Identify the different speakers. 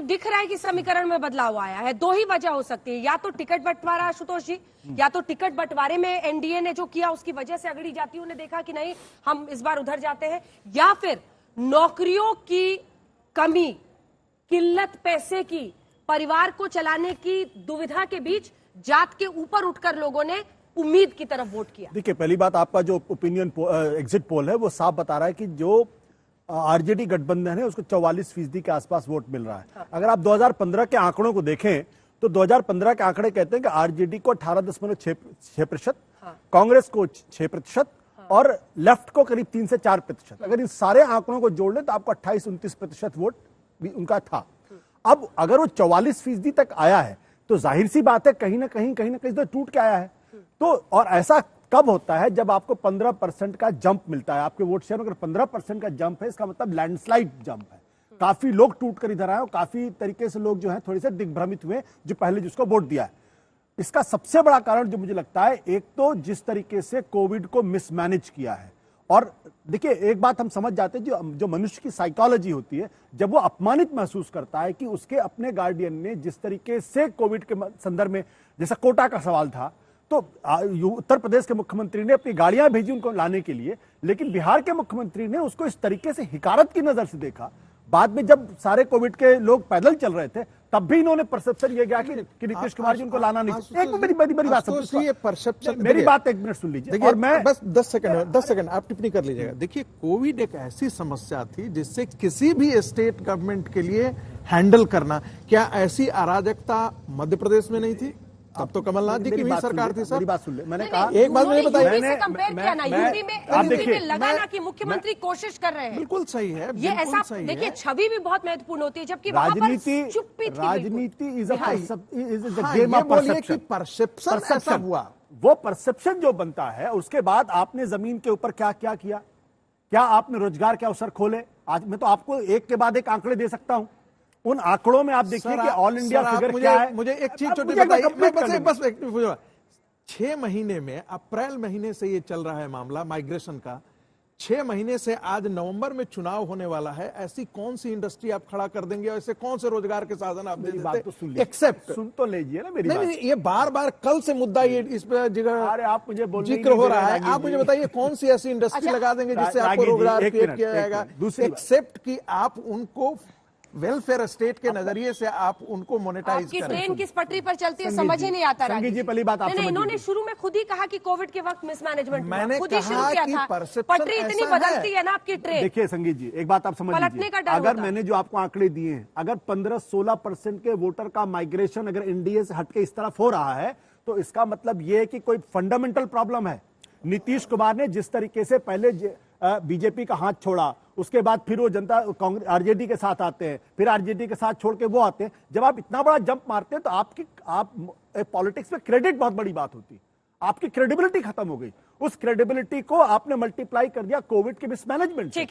Speaker 1: दिख रहा है कि समीकरण में बदलाव आया है। दो ही वजह हो सकती है, या तो टिकट बंटवारा आशुतोष जी, या तो टिकट बंटवारे में एनडीए ने जो किया उसकी वजह से अगड़ी जाती है, उन्हें देखा कि नहीं हम इस बार उधर जाते हैं, या फिर नौकरियों की कमी, किल्लत पैसे की, परिवार को चलाने की दुविधा के बीच जात के ऊपर उठकर लोगों ने उम्मीद की तरफ वोट किया।
Speaker 2: देखिए, पहली बात, आपका जो ओपिनियन एग्जिट पोल है वो साफ बता रहा है कि जो आरजेडी गठबंधन है उसको 44% के आसपास वोट मिल रहा है। हाँ। अगर आप 2015 के आंकड़ों को देखें तो 2015 के आंकड़े कहते हैं कि आरजेडी को 18.6%, कांग्रेस को 6%, और लेफ्ट को करीब 3 से 4%। अगर इन सारे आंकड़ों को जोड़ लें तो आपको 28-29% वोट भी उनका था। अब अगर वो 44% तक आया है तो जाहिर सी बात है कहीं ना कहीं तो टूट के आया है। तो और ऐसा कब होता है? जब आपको 15% का जंप मिलता है आपके वोट शेयर में। अगर 15% का जंप है इसका मतलब लैंडस्लाइड जंप है। काफी लोग टूट कर इधर आए और काफी तरीके से लोग जो हैं थोड़े से दिग्भ्रमित हुए जो पहले जिसको वोट दिया है। इसका सबसे बड़ा कारण जो मुझे लगता है, एक तो जिस तरीके से कोविड को मिसमैनेज किया है। और देखिए, एक बात हम समझ जाते हैं, जो मनुष्य की साइकोलॉजी होती है, जब वो अपमानित महसूस करता है कि उसके अपने गार्डियन ने जिस तरीके से कोविड के संदर्भ में, जैसा कोटा का सवाल था, तो उत्तर प्रदेश के मुख्यमंत्री ने अपनी गाड़ियां भेजी उनको लाने के लिए, लेकिन बिहार के मुख्यमंत्री ने उसको इस तरीके से हिकारत की नजर से देखा। बाद में जब सारे कोविड के लोग पैदल चल रहे थे तब भी इन्होंने परसेप्शन ये किया कि नीतीश कुमार जी उनको लाना नहीं। एक बड़ी बात सुनिए, परसेप्शन, मेरी बात एक मिनट सुन लीजिए और मैं
Speaker 3: बस 10 सेकंड आप टिप्पणी कर लीजिएगा। देखिए, कोविड एक ऐसी समस्या थी जिससे किसी भी स्टेट गवर्नमेंट के लिए हैंडल करना, क्या ऐसी अराजकता मध्य प्रदेश में नहीं थी? तब तो कमलनाथ जी की भी सरकार थी। सर,
Speaker 2: मेरी बात सुन ले, मैंने कहा
Speaker 3: एक बात मुझे बताइए,
Speaker 1: यूपी में लगाना कि मुख्यमंत्री कोशिश कर रहे हैं,
Speaker 3: बिल्कुल सही है,
Speaker 1: ये ऐसा देखिए छवि भी बहुत महत्वपूर्ण होती है, जबकि
Speaker 2: राजनीति is a game of perception.
Speaker 3: Perception ऐसा हुआ,
Speaker 2: वो परसेप्शन जो बनता है उसके बाद आपने जमीन के ऊपर क्या क्या किया, क्या आपने रोजगार के अवसर खोले? आज मैं तो आपको एक के बाद एक आंकड़े दे सकता हूं। उन आंकड़ों में आप देखिए कि ऑल इंडिया फिगर क्या है।
Speaker 3: मुझे एक चीज छोटी बताइए, बस 6 महीने में, अप्रैल महीने से ये चल रहा है मामला माइग्रेशन का। 6 महीने से आज नवंबर में चुनाव होने वाला है, ऐसी कौन सी इंडस्ट्री आप खड़ा कर देंगे, ऐसे कौन से रोजगार के साधन आप दे देते? एक्सेप्ट
Speaker 2: सुन तो लीजिए ना मेरी बात।
Speaker 3: नहीं, ये बार कल से मुद्दा ये इस पे
Speaker 2: अरे आप मुझे
Speaker 3: जिक्र हो रहा है, आप मुझे बताइए कौन सी ऐसी इंडस्ट्री लगा देंगे जिससे आपको रोजगार क्रिएट किया जाएगा, एक्सेप्ट कि आप उनको वेलफेयर स्टेट के नजरिए से आप उनको मोनेटाइज करें।
Speaker 1: ट्रेन किस पटरी पर चलती है समझ ही नहीं आता।
Speaker 2: संगीत जी, पहली बात आप समझिए,
Speaker 1: इन्होंने शुरू में खुद ही कहा कि कोविड के वक्त मिसमैनेजमेंट,
Speaker 3: मैंने
Speaker 1: खुद ही शुरू किया था। पटरी इतनी बदलती है ना आपकी ट्रेन।
Speaker 2: देखिए संगीत जी, एक बात आप समझ लीजिए, अगर मैंने जो आपको आंकड़े दिए हैं, अगर 15-16% के वोटर का माइग्रेशन अगर एनडीए से हटके इस तरफ हो रहा है तो इसका मतलब यह है कि कोई फंडामेंटल प्रॉब्लम है। नीतीश कुमार ने जिस तरीके से पहले बीजेपी का हाथ छोड़ा, उसके बाद फिर वो जनता कांग्रेस आरजेडी के साथ आते हैं, फिर आरजेडी के साथ छोड़ के वो आते हैं। जब आप इतना बड़ा जंप मारते हैं तो आप पॉलिटिक्स में क्रेडिट बहुत बड़ी बात होती है। आपकी क्रेडिबिलिटी खत्म हो गई। उस क्रेडिबिलिटी को आपने मल्टीप्लाई कर दिया कोविड के मिसमैनेजमेंट से।